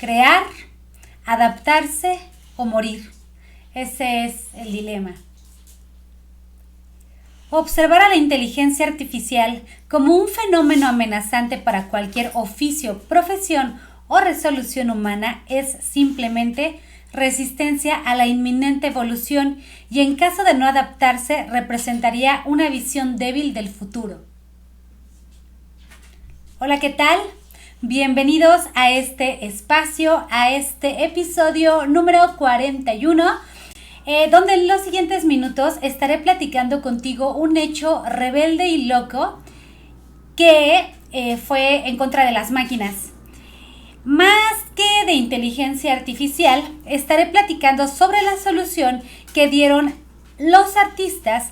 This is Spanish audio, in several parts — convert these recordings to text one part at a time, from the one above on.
crear, adaptarse o morir. Ese es el dilema. Observar a la inteligencia artificial como un fenómeno amenazante para cualquier oficio, profesión o resolución humana es simplemente resistencia a la inminente evolución y en caso de no adaptarse representaría una visión débil del futuro. Hola, ¿qué tal? Bienvenidos a este espacio, a este episodio número 41, donde en los siguientes minutos estaré platicando contigo un hecho rebelde y loco que fue en contra de las máquinas. Más que de inteligencia artificial, estaré platicando sobre la solución que dieron los artistas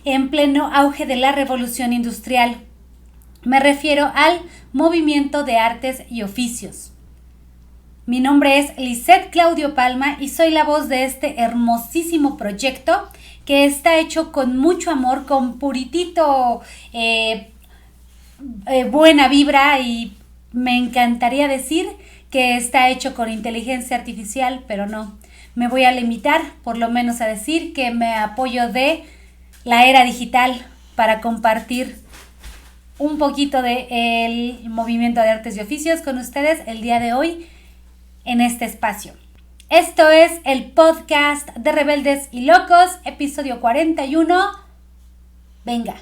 en pleno auge de la revolución industrial. Me refiero al movimiento de artes y oficios. Mi nombre es Lisette Claudio Palma y soy la voz de este hermosísimo proyecto que está hecho con mucho amor, con puritito buena vibra, y me encantaría decir que está hecho con inteligencia artificial, pero no. Me voy a limitar por lo menos a decir que me apoyo de la era digital para compartir un poquito del movimiento de artes y oficios con ustedes el día de hoy en este espacio. Esto es el podcast de Rebeldes y Locos, episodio 41. Venga.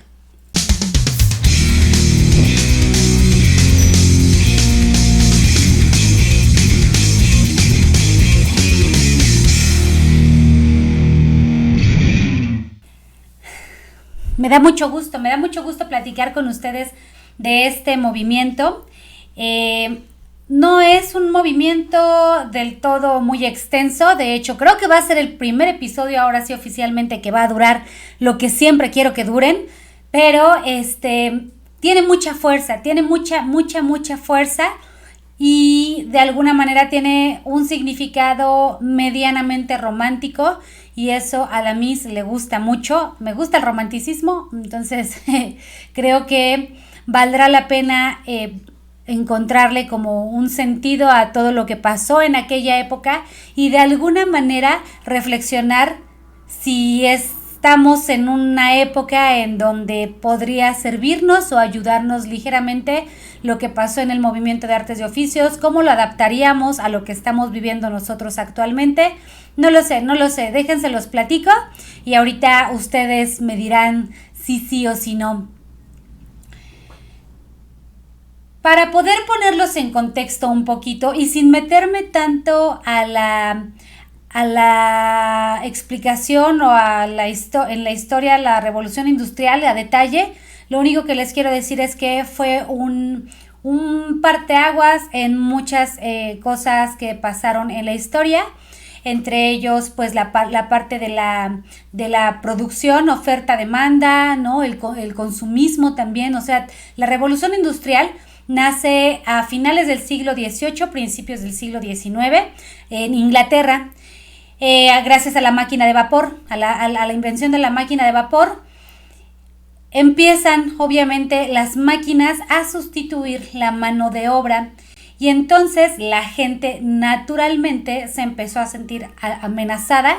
Me da mucho gusto platicar con ustedes de este movimiento. No es un movimiento del todo muy extenso, de hecho creo que va a ser el primer episodio ahora sí oficialmente que va a durar lo que siempre quiero que duren, pero tiene mucha fuerza, tiene mucha fuerza y de alguna manera tiene un significado medianamente romántico. Y eso a la Miss le gusta mucho, me gusta el romanticismo, entonces creo que valdrá la pena encontrarle como un sentido a todo lo que pasó en aquella época y de alguna manera reflexionar si estamos en una época en donde podría servirnos o ayudarnos ligeramente lo que pasó en el movimiento de artes y oficios, cómo lo adaptaríamos a lo que estamos viviendo nosotros actualmente. No lo sé, déjense los platico y ahorita ustedes me dirán si sí o si no. Para poder ponerlos en contexto un poquito y sin meterme tanto a la explicación o en la historia de la revolución industrial a detalle, lo único que les quiero decir es que fue un parteaguas en muchas cosas que pasaron en la historia. Entre ellos, pues la parte de la producción, oferta-demanda, ¿no? El consumismo también. O sea, la revolución industrial nace a finales del siglo XVIII, principios del siglo XIX, en Inglaterra, gracias a la máquina de vapor, a la invención de la máquina de vapor. Empiezan, obviamente, las máquinas a sustituir la mano de obra. Y entonces la gente naturalmente se empezó a sentir amenazada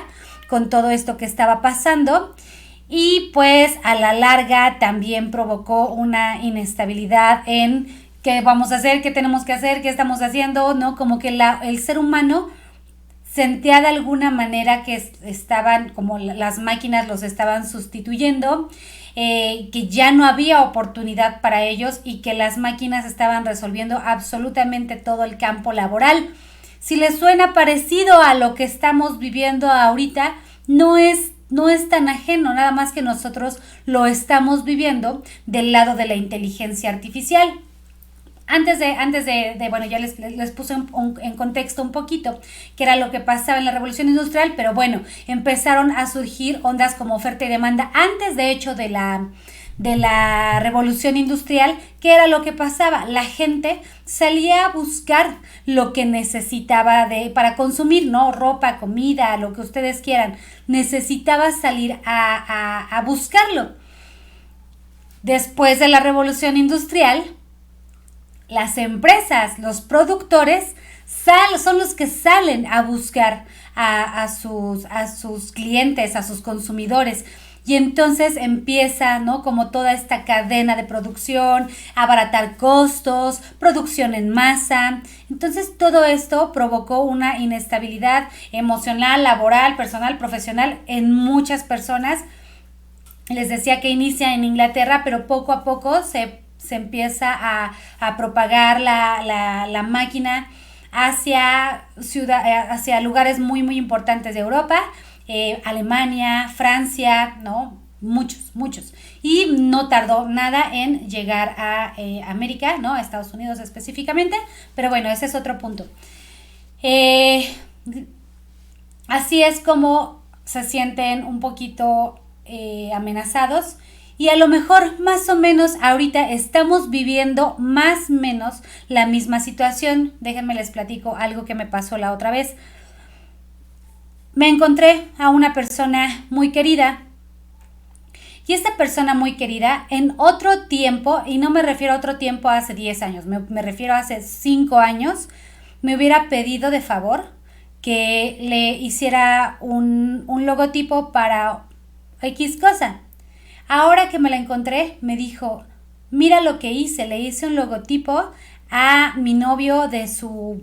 con todo esto que estaba pasando y pues a la larga también provocó una inestabilidad en qué vamos a hacer, qué tenemos que hacer, qué estamos haciendo, ¿no? Como que el ser humano sentía de alguna manera que estaban, como las máquinas los estaban sustituyendo, que ya no había oportunidad para ellos y que las máquinas estaban resolviendo absolutamente todo el campo laboral. Si les suena parecido a lo que estamos viviendo ahorita, no es tan ajeno, nada más que nosotros lo estamos viviendo del lado de la inteligencia artificial. Antes de bueno, ya les puse en contexto un poquito qué era lo que pasaba en la revolución industrial, pero bueno, empezaron a surgir ondas como oferta y demanda antes de hecho de la revolución industrial. ¿Qué era lo que pasaba? La gente salía a buscar lo que necesitaba para consumir, ¿no? Ropa, comida, lo que ustedes quieran. Necesitaba salir a buscarlo. Después de la revolución industrial, las empresas, los productores son los que salen a buscar a sus clientes, a sus consumidores. Y entonces empieza, ¿no? Como toda esta cadena de producción, abaratar costos, producción en masa. Entonces todo esto provocó una inestabilidad emocional, laboral, personal, profesional en muchas personas. Les decía que inicia en Inglaterra, pero poco a poco se empieza a propagar la máquina hacia lugares muy, muy importantes de Europa. Alemania, Francia, ¿no? Muchos. Y no tardó nada en llegar a América, ¿no? A Estados Unidos específicamente. Pero bueno, ese es otro punto. Así es como se sienten un poquito amenazados. Y a lo mejor más o menos ahorita estamos viviendo más o menos la misma situación. Déjenme les platico algo que me pasó la otra vez. Me encontré a una persona muy querida y esta persona muy querida en otro tiempo, y no me refiero a otro tiempo hace 10 años, me refiero a hace 5 años, me hubiera pedido de favor que le hiciera un logotipo para X cosa. Ahora que me la encontré, me dijo, mira lo que hice, le hice un logotipo a mi novio de su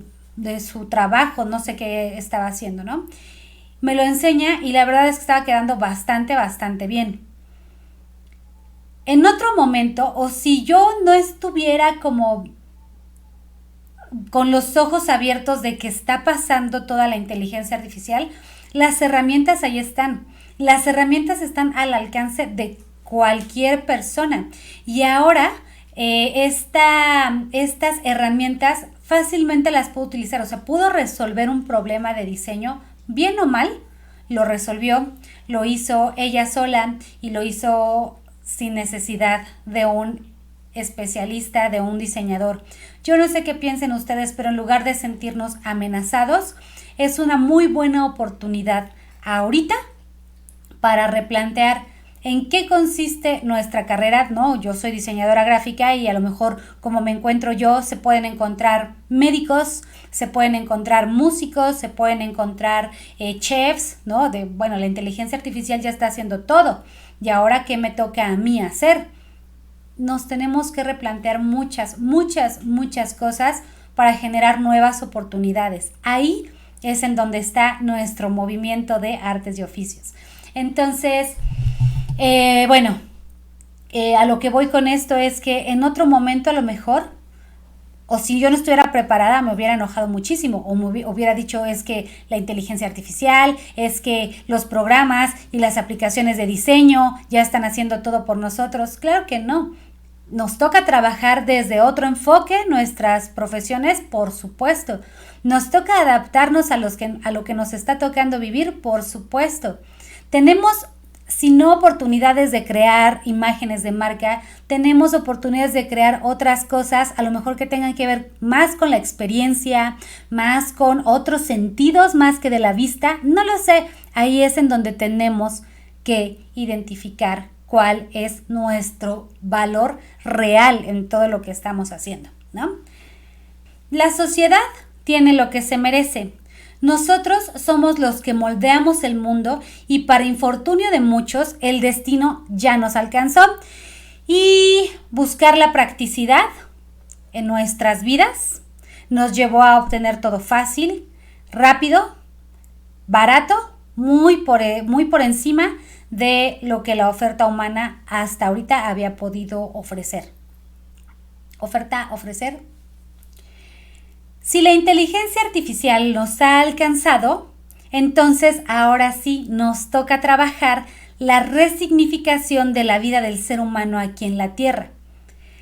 trabajo, no sé qué estaba haciendo, ¿no? Me lo enseña y la verdad es que estaba quedando bastante bien. En otro momento, o si yo no estuviera como con los ojos abiertos de que está pasando toda la inteligencia artificial, las herramientas ahí están. Las herramientas están al alcance de cualquier persona. Y ahora estas herramientas fácilmente las puedo utilizar. O sea, pudo resolver un problema de diseño, bien o mal, lo resolvió, lo hizo ella sola y lo hizo sin necesidad de un especialista, de un diseñador. Yo no sé qué piensen ustedes, pero en lugar de sentirnos amenazados, es una muy buena oportunidad ahorita para replantear en qué consiste nuestra carrera, ¿no? Yo soy diseñadora gráfica y a lo mejor como me encuentro yo, se pueden encontrar médicos, se pueden encontrar músicos, se pueden encontrar chefs, ¿no? La inteligencia artificial ya está haciendo todo. ¿Y ahora qué me toca a mí hacer? Nos tenemos que replantear muchas cosas para generar nuevas oportunidades. Ahí es en donde está nuestro movimiento de artes y oficios. Entonces, a lo que voy con esto es que en otro momento a lo mejor, o si yo no estuviera preparada, me hubiera enojado muchísimo, o me hubiera dicho es que la inteligencia artificial, es que los programas y las aplicaciones de diseño ya están haciendo todo por nosotros. Claro que no. Nos toca trabajar desde otro enfoque nuestras profesiones, por supuesto. Nos toca adaptarnos a lo que nos está tocando vivir, por supuesto. Tenemos, si no oportunidades de crear imágenes de marca, tenemos oportunidades de crear otras cosas, a lo mejor que tengan que ver más con la experiencia, más con otros sentidos, más que de la vista. No lo sé, ahí es en donde tenemos que identificar cuál es nuestro valor real en todo lo que estamos haciendo, ¿no? La sociedad tiene lo que se merece. Nosotros somos los que moldeamos el mundo y para infortunio de muchos, el destino ya nos alcanzó. Y buscar la practicidad en nuestras vidas nos llevó a obtener todo fácil, rápido, barato, muy por encima de lo que la oferta humana hasta ahorita había podido ofrecer. Ofrecer. Si la inteligencia artificial nos ha alcanzado, entonces ahora sí nos toca trabajar la resignificación de la vida del ser humano aquí en la Tierra.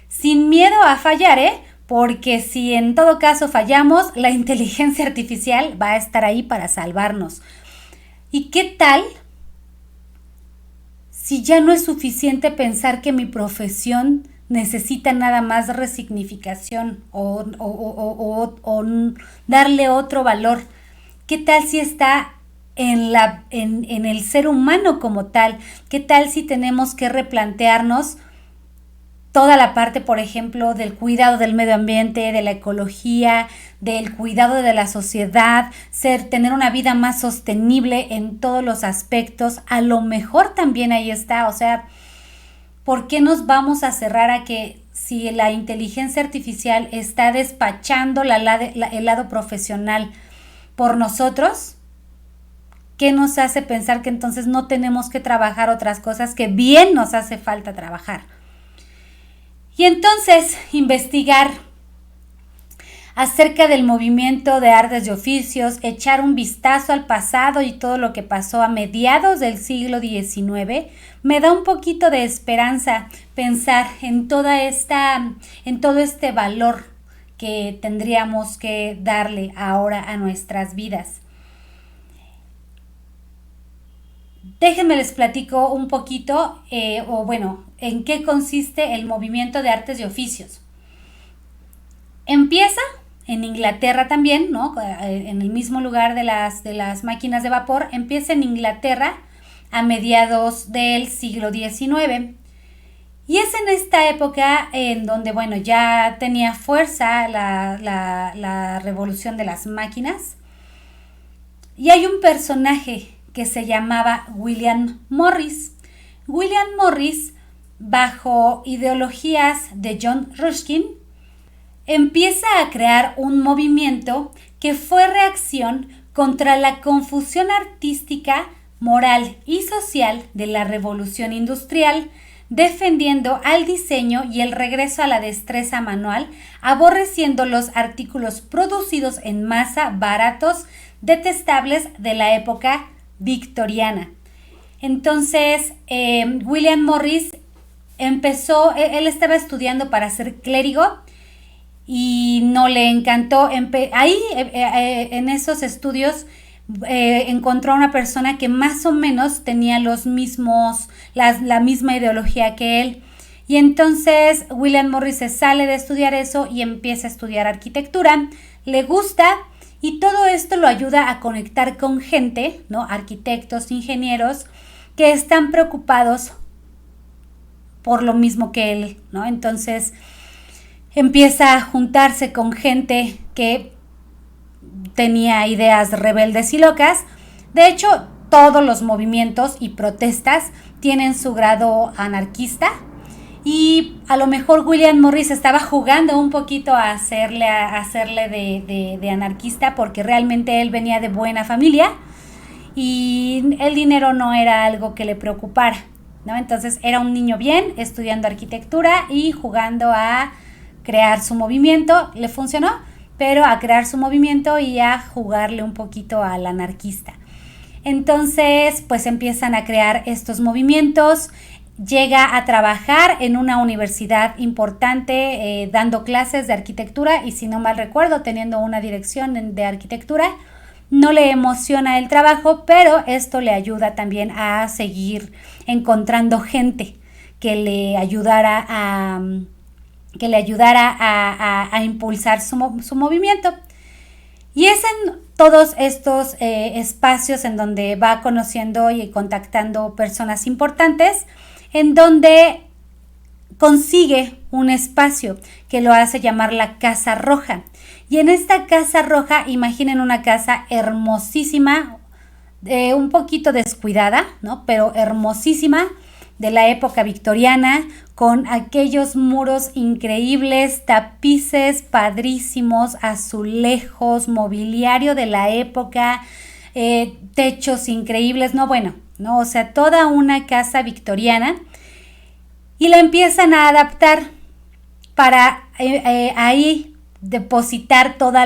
Sin miedo a fallar, porque si en todo caso fallamos, la inteligencia artificial va a estar ahí para salvarnos. ¿Y qué tal si ya no es suficiente pensar que mi profesión necesita nada más resignificación o darle otro valor? ¿Qué tal si está en el ser humano como tal? ¿Qué tal si tenemos que replantearnos toda la parte, por ejemplo, del cuidado del medio ambiente, de la ecología, del cuidado de la sociedad, tener una vida más sostenible en todos los aspectos. A lo mejor también ahí está, o sea, ¿por qué nos vamos a cerrar a que si la inteligencia artificial está despachando el lado profesional por nosotros? ¿Qué nos hace pensar que entonces no tenemos que trabajar otras cosas que bien nos hace falta trabajar? Y entonces investigar acerca del movimiento de artes y oficios, echar un vistazo al pasado y todo lo que pasó a mediados del siglo XIX, me da un poquito de esperanza pensar en todo este valor que tendríamos que darle ahora a nuestras vidas. Déjenme les platico un poquito, en qué consiste el movimiento de artes y oficios. Empieza en Inglaterra también, ¿no? En el mismo lugar de las máquinas de vapor, empieza en Inglaterra a mediados del siglo XIX. Y es en esta época en donde, ya tenía fuerza la revolución de las máquinas. Y hay un personaje que se llamaba William Morris. William Morris, bajo ideologías de John Ruskin, empieza a crear un movimiento que fue reacción contra la confusión artística, moral y social de la revolución industrial, defendiendo al diseño y el regreso a la destreza manual, aborreciendo los artículos producidos en masa, baratos, detestables de la época victoriana. Entonces, William Morris empezó, él estaba estudiando para ser clérigo y no le encantó. En esos estudios encontró a una persona que más o menos tenía la misma ideología que él. Y entonces William Morris se sale de estudiar eso y empieza a estudiar arquitectura. Le gusta. Y todo esto lo ayuda a conectar con gente, ¿no? Arquitectos, ingenieros, que están preocupados por lo mismo que él, ¿no? Entonces empieza a juntarse con gente que tenía ideas rebeldes y locas. De hecho, todos los movimientos y protestas tienen su grado anarquista. Y a lo mejor William Morris estaba jugando un poquito a hacerle de anarquista, porque realmente él venía de buena familia y el dinero no era algo que le preocupara, ¿no? Entonces era un niño bien estudiando arquitectura y jugando a crear su movimiento. Le funcionó, pero a crear su movimiento y a jugarle un poquito al anarquista. Entonces pues empiezan a crear estos movimientos. Llega a trabajar en una universidad importante dando clases de arquitectura y, si no mal recuerdo, teniendo una dirección de arquitectura. No le emociona el trabajo, pero esto le ayuda también a seguir encontrando gente que le ayudara a impulsar su movimiento. Y es en todos estos espacios en donde va conociendo y contactando personas importantes, en donde consigue un espacio que lo hace llamar la Casa Roja. Y en esta Casa Roja, imaginen una casa hermosísima, un poquito descuidada, ¿no? Pero hermosísima, de la época victoriana, con aquellos muros increíbles, tapices padrísimos, azulejos, mobiliario de la época, techos increíbles, o sea, toda una casa victoriana. Y la empiezan a adaptar para ahí depositar todo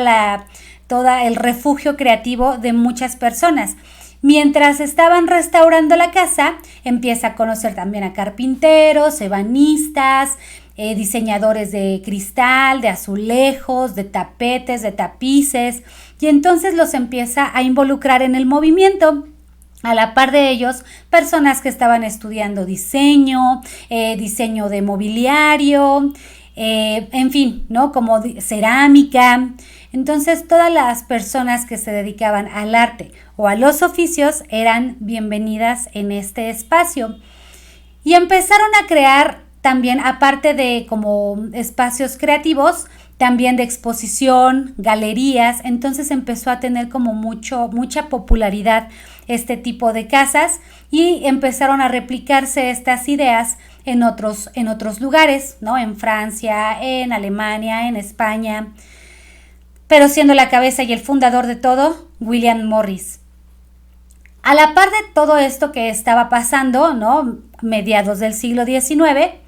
el refugio creativo de muchas personas. Mientras estaban restaurando la casa, empieza a conocer también a carpinteros, ebanistas, diseñadores de cristal, de azulejos, de tapetes, de tapices, y entonces los empieza a involucrar en el movimiento. A la par de ellos, personas que estaban estudiando diseño de mobiliario, en fin, ¿no? Como cerámica. Entonces, todas las personas que se dedicaban al arte o a los oficios eran bienvenidas en este espacio. Y empezaron a crear también, aparte de como espacios creativos, también de exposición, galerías. Entonces empezó a tener como mucha popularidad este tipo de casas y empezaron a replicarse estas ideas en otros lugares, ¿no? En Francia, en Alemania, en España, pero siendo la cabeza y el fundador de todo, William Morris. A la par de todo esto que estaba pasando, ¿no? Mediados del siglo XIX,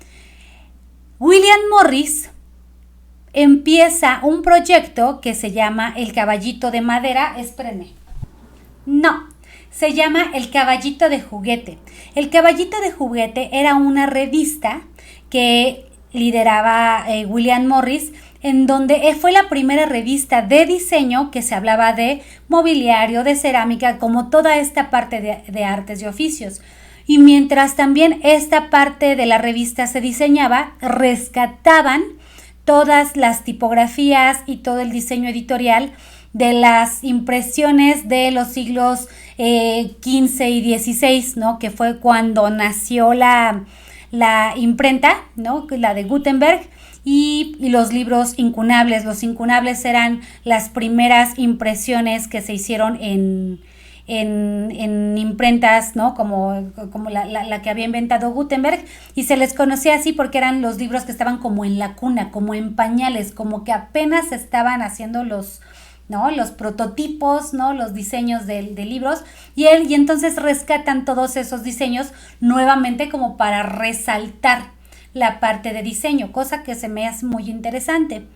William Morris empieza un proyecto que se llama El Caballito de Madera. Espérenme. No, se llama El Caballito de Juguete. El Caballito de Juguete era una revista que lideraba William Morris, en donde fue la primera revista de diseño que se hablaba de mobiliario, de cerámica, como toda esta parte de artes y oficios. Y mientras también esta parte de la revista se diseñaba, rescataban todas las tipografías y todo el diseño editorial de las impresiones de los siglos XV y XVI, ¿no? Que fue cuando nació la imprenta, ¿no? La de Gutenberg, y los libros incunables. Los incunables eran las primeras impresiones que se hicieron en imprentas, ¿no? Como la que había inventado Gutenberg, y se les conocía así porque eran los libros que estaban como en la cuna, como en pañales, como que apenas estaban haciendo los prototipos, ¿no? Los diseños de libros, y entonces rescatan todos esos diseños nuevamente como para resaltar la parte de diseño, cosa que se me hace muy interesante.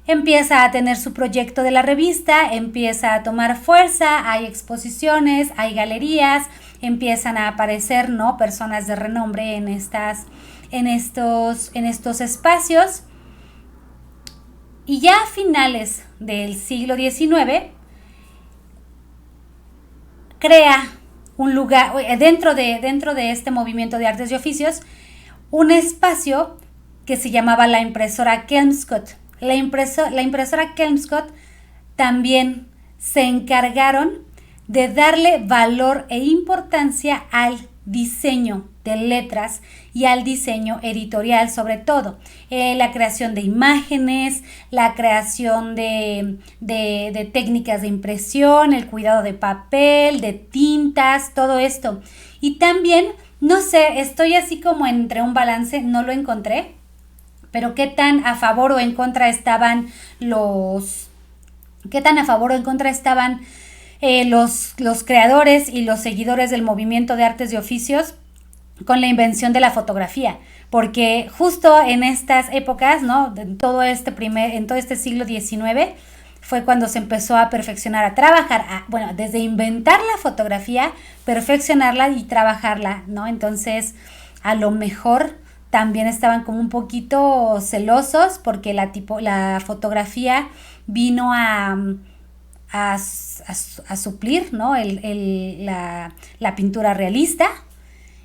Empieza a tener su proyecto de la revista, empieza a tomar fuerza, hay exposiciones, hay galerías, empiezan a aparecer, ¿no? Personas de renombre en estos espacios. Y ya a finales del siglo XIX crea un lugar, dentro de este movimiento de artes y oficios, un espacio que se llamaba la impresora Kelmscott. La impresora Kelmscott también se encargaron de darle valor e importancia al diseño de letras y al diseño editorial, sobre todo la creación de imágenes, la creación de técnicas de impresión, el cuidado de papel, de tintas, todo esto. Y también, no sé, estoy así como entre un balance, no lo encontré, pero qué tan a favor o en contra estaban los creadores y los seguidores del movimiento de artes y oficios con la invención de la fotografía, porque justo en estas épocas, ¿no? En todo este siglo XIX fue cuando se empezó a perfeccionar, a trabajar, desde inventar la fotografía, perfeccionarla y trabajarla, ¿no? Entonces, a lo mejor también estaban como un poquito celosos porque la fotografía vino a suplir, ¿no? la pintura realista.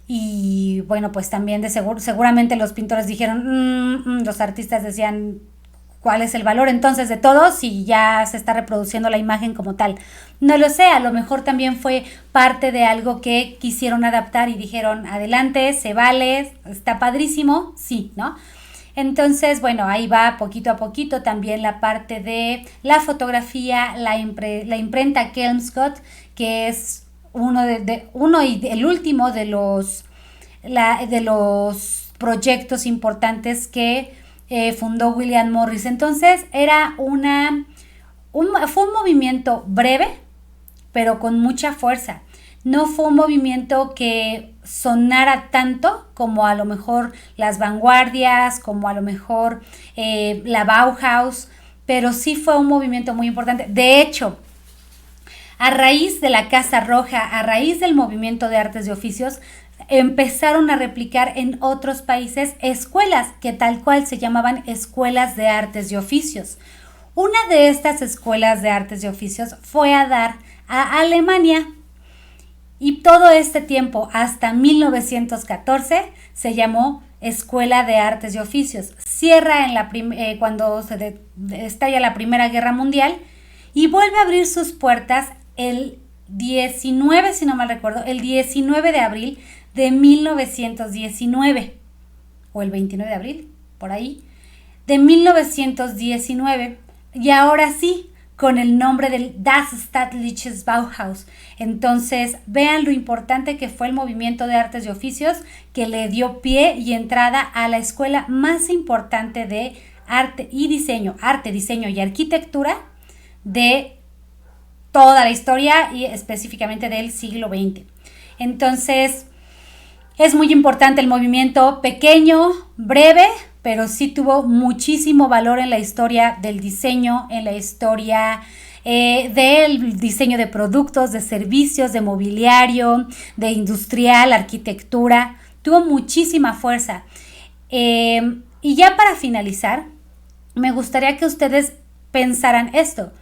Y bueno, pues también seguramente los pintores dijeron, los artistas decían, ¿cuál es el valor entonces de todo si ya se está reproduciendo la imagen como tal? No lo sé, a lo mejor también fue parte de algo que quisieron adaptar y dijeron, adelante, se vale, está padrísimo, sí, ¿no? Entonces, bueno, ahí va poquito a poquito también la parte de la fotografía, la imprenta Kelmscott, que es uno y el último de los proyectos importantes que fundó William Morris. Entonces era fue un movimiento breve, pero con mucha fuerza. No fue un movimiento que sonara tanto como a lo mejor las vanguardias, como a lo mejor la Bauhaus, pero sí fue un movimiento muy importante. De hecho, a raíz de la Casa Roja, a raíz del movimiento de artes y oficios, empezaron a replicar en otros países escuelas que tal cual se llamaban escuelas de artes y oficios. Una de estas escuelas de artes y oficios fue a dar a Alemania, y todo este tiempo hasta 1914 se llamó Escuela de Artes y Oficios. Cierra cuando se estalla la Primera Guerra Mundial y vuelve a abrir sus puertas el 19, si no mal recuerdo, el 19 de abril de 1919. o el 29 de abril, por ahí, de 1919, y ahora sí, con el nombre del Das Staatliches Bauhaus. Entonces, vean lo importante que fue el movimiento de artes y oficios que le dio pie y entrada a la escuela más importante de arte, diseño y arquitectura de toda la historia y específicamente del siglo XX. Entonces, es muy importante el movimiento, pequeño, breve, pero sí tuvo muchísimo valor en la historia del diseño, en la historia del diseño de productos, de servicios, de mobiliario, de industrial, arquitectura. Tuvo muchísima fuerza. Y ya para finalizar, me gustaría que ustedes pensaran esto.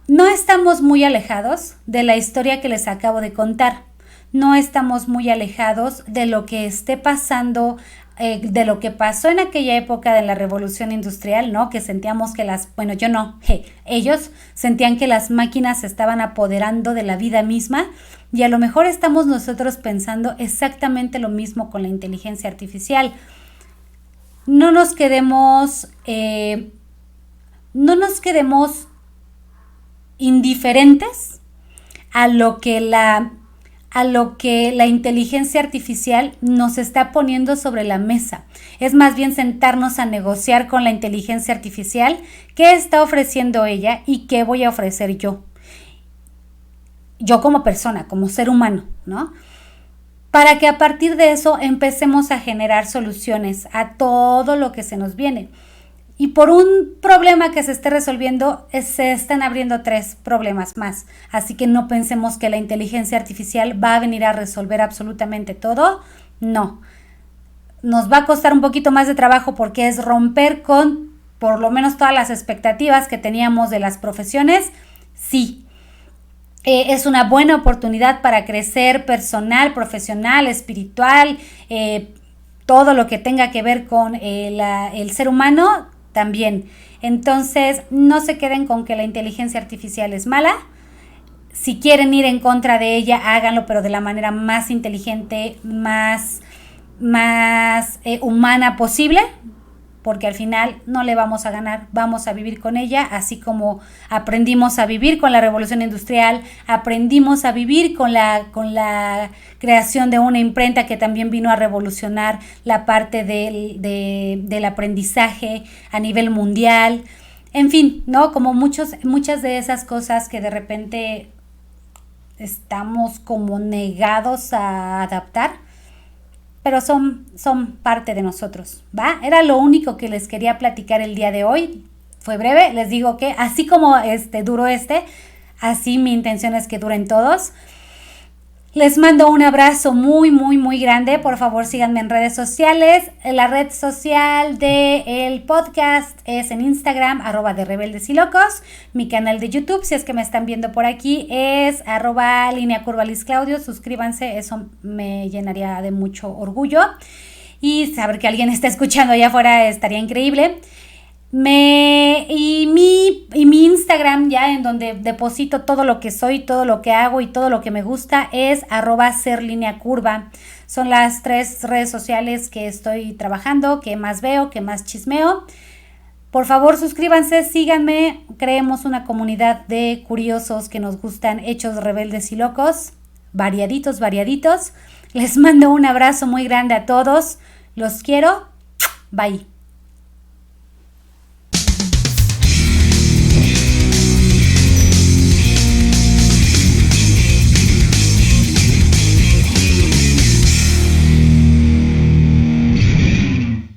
No estamos muy alejados de la historia que les acabo de contar. No estamos muy alejados de lo que esté pasando, de lo que pasó en aquella época de la Revolución Industrial, ¿no? Que sentíamos que ellos sentían que las máquinas se estaban apoderando de la vida misma, y a lo mejor estamos nosotros pensando exactamente lo mismo con la inteligencia artificial. No nos quedemos indiferentes a lo que la inteligencia artificial nos está poniendo sobre la mesa. Es más bien sentarnos a negociar con la inteligencia artificial qué está ofreciendo ella y qué voy a ofrecer yo. Yo como persona, como ser humano, ¿no? Para que a partir de eso empecemos a generar soluciones a todo lo que se nos viene. Y por un problema que se esté resolviendo, se están abriendo 3 problemas más. Así que no pensemos que la inteligencia artificial va a venir a resolver absolutamente todo. No. Nos va a costar un poquito más de trabajo porque es romper con por lo menos todas las expectativas que teníamos de las profesiones. Sí. Es una buena oportunidad para crecer personal, profesional, espiritual, todo lo que tenga que ver con el ser humano también. Entonces, no se queden con que la inteligencia artificial es mala. Si quieren ir en contra de ella, háganlo, pero de la manera más inteligente, más humana posible, porque al final no le vamos a ganar, vamos a vivir con ella, así como aprendimos a vivir con la revolución industrial, aprendimos a vivir con la creación de una imprenta que también vino a revolucionar la parte del aprendizaje a nivel mundial, en fin, ¿no? Como muchas de esas cosas que de repente estamos como negados a adaptar, pero son parte de nosotros, ¿va? Era lo único que les quería platicar el día de hoy. Fue breve, les digo que así como duró así mi intención es que duren todos. Les mando un abrazo muy, muy, muy grande. Por favor, síganme en redes sociales. La red social del podcast es en Instagram, @de_rebeldes_y_locos. Mi canal de YouTube, si es que me están viendo por aquí, es @LineaCurva_LizClaudio. Suscríbanse, eso me llenaría de mucho orgullo. Y saber que alguien está escuchando allá afuera estaría increíble. Mi Instagram, ya en donde deposito todo lo que soy, todo lo que hago y todo lo que me gusta, es @serlineacurva. Son las 3 redes sociales que estoy trabajando, que más veo, que más chismeo. Por favor, suscríbanse, síganme, creemos una comunidad de curiosos que nos gustan hechos rebeldes y locos, variaditos. Les mando un abrazo muy grande a todos, los quiero, bye.